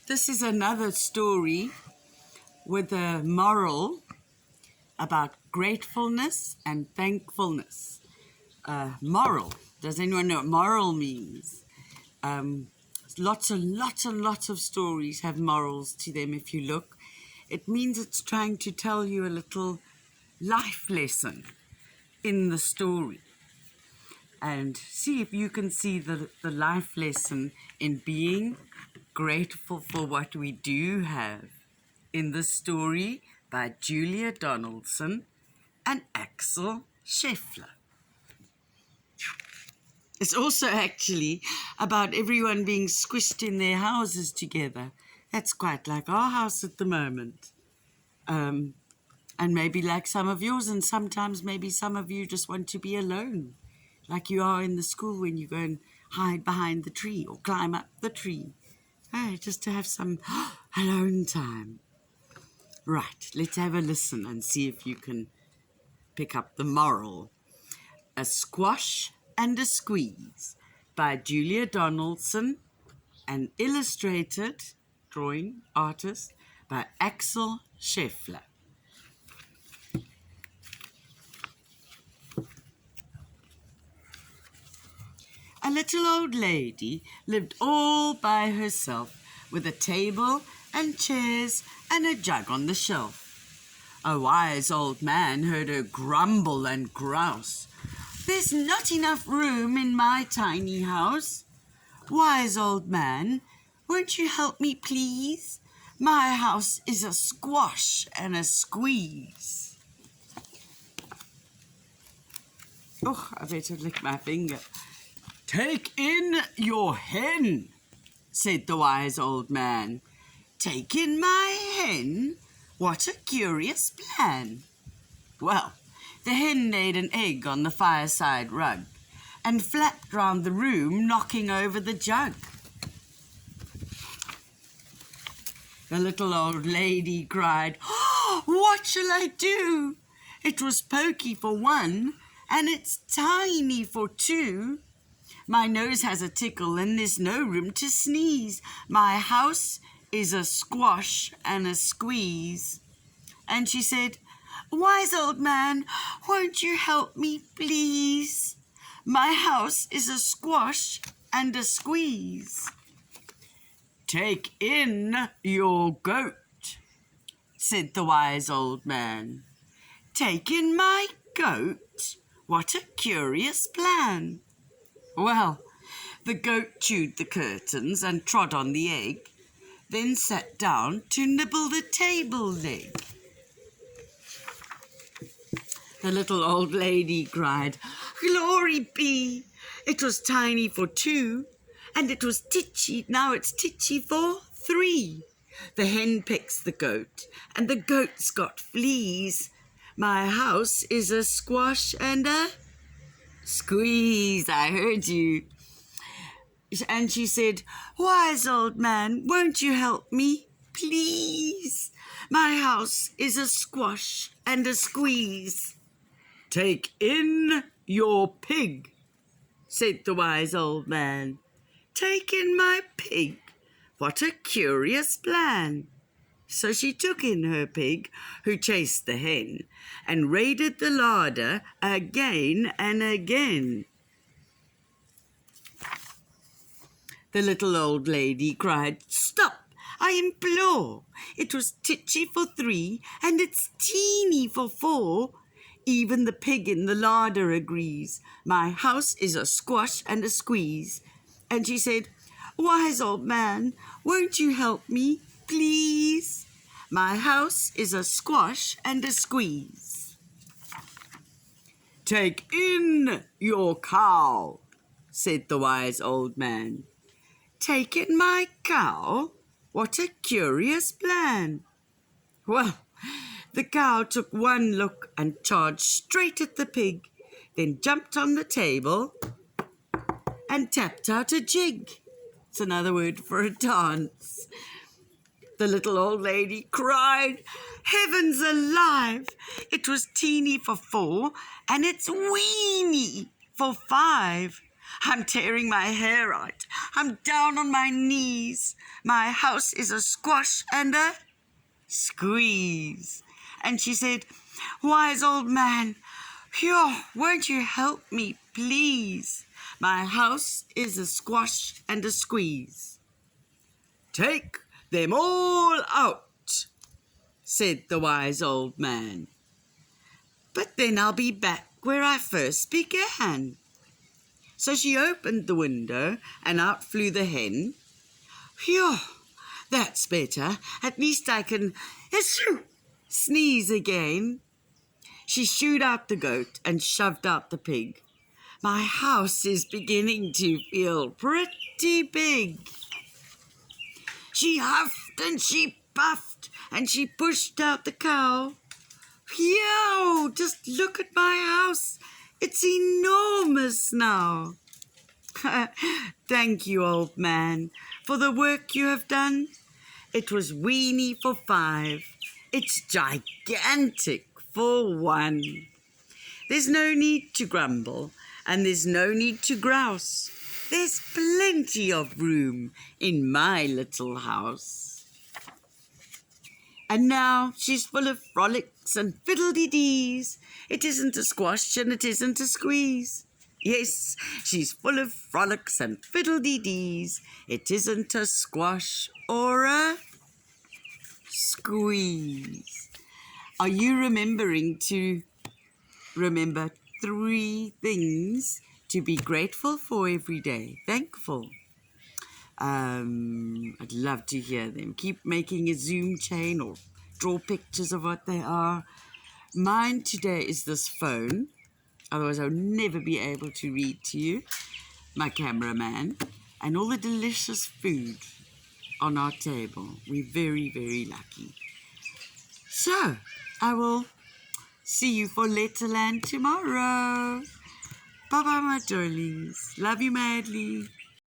This is another story with a moral about gratefulness and thankfulness. Moral. Does anyone know what moral means? Lots of stories have morals to them if you look. It means it's trying to tell you a little life lesson in the story. And see if you can see the life lesson in being grateful for what we do have in the story by Julia Donaldson and Axel Scheffler. It's also actually about everyone being squished in their houses together. That's quite like our house at the moment. And maybe like some of yours, and sometimes maybe some of you just want to be alone, like you are in the school when you go and hide behind the tree or climb up the tree. Just to have some alone time. Right, let's have a listen and see if you can pick up the moral. A Squash and a Squeeze by Julia Donaldson and illustrated, drawing artist, by Axel Scheffler. A little old lady lived all by herself with a table and chairs and a jug on the shelf. A wise old man heard her grumble and grouse. "There's not enough room in my tiny house. Wise old man, won't you help me, please? My house is a squash and a squeeze." Oh, I better lick my finger. "Take in your hen," said the wise old man. "Take in my hen? What a curious plan." Well, the hen laid an egg on the fireside rug and flapped round the room, knocking over the jug. The little old lady cried, "Oh, what shall I do? It was pokey for one, and it's tiny for two. My nose has a tickle and there's no room to sneeze. My house is a squash and a squeeze." And she said, "Wise old man, won't you help me, please? My house is a squash and a squeeze." "Take in your goat," said the wise old man. "Take in my goat? What a curious plan." Well, the goat chewed the curtains and trod on the egg, then sat down to nibble the table leg. The little old lady cried, "Glory be! It was tiny for two, and it was titchy, now it's titchy for three. The hen pecks the goat, and the goat's got fleas. My house is a squash and a squeeze." I heard you. And she said, "Wise old man, won't you help me, please? My house is a squash and a squeeze." "Take in your pig," said the wise old man. "Take in my pig? What a curious plan." So she took in her pig, who chased the hen, and raided the larder again and again. The little old lady cried, "Stop, I implore! It was titchy for three, and it's teeny for four. Even the pig in the larder agrees. My house is a squash and a squeeze." And she said, "Wise old man, won't you help me, please? My house is a squash and a squeeze." "Take in your cow," said the wise old man. "Take in my cow? What a curious plan." Well, the cow took one look and charged straight at the pig, then jumped on the table and tapped out a jig. It's another word for a dance. The little old lady cried, "Heavens alive! It was teeny for four, and it's weeny for five. I'm tearing my hair out. I'm down on my knees. My house is a squash and a squeeze. And she said, wise old man, phew, won't you help me, please? My house is a squash and a squeeze. Take them all out, said the wise old man. But then I'll be back where I first began. So she opened the window and out flew the hen. Phew, that's better. At least I can sneeze again. She shooed out the goat and shoved out the pig. My house is beginning to feel pretty big. She huffed and she puffed and she pushed out the cow. Phew, just look at my house. It's enormous now. Thank you, old man, for the work you have done. It was weeny for 5. It's gigantic for 1. There's no need to grumble and there's no need to grouse. There's plenty of room in my little house. And now she's full of frolics and fiddle-dee-dees. It isn't a squash and it isn't a squeeze. Yes, she's full of frolics and fiddle-dee-dees. It isn't a squash or a squeeze. Are you remembering to remember 3 things to be grateful for every day? Thankful. I'd love to hear them. Keep making a Zoom chain or draw pictures of what they are. Mine today is this phone. Otherwise, I'll never be able to read to you, my cameraman, and all the delicious food on our table. We're very, very lucky. So, I will see you for Letterland tomorrow. Bye-bye, my darlings. Love you madly.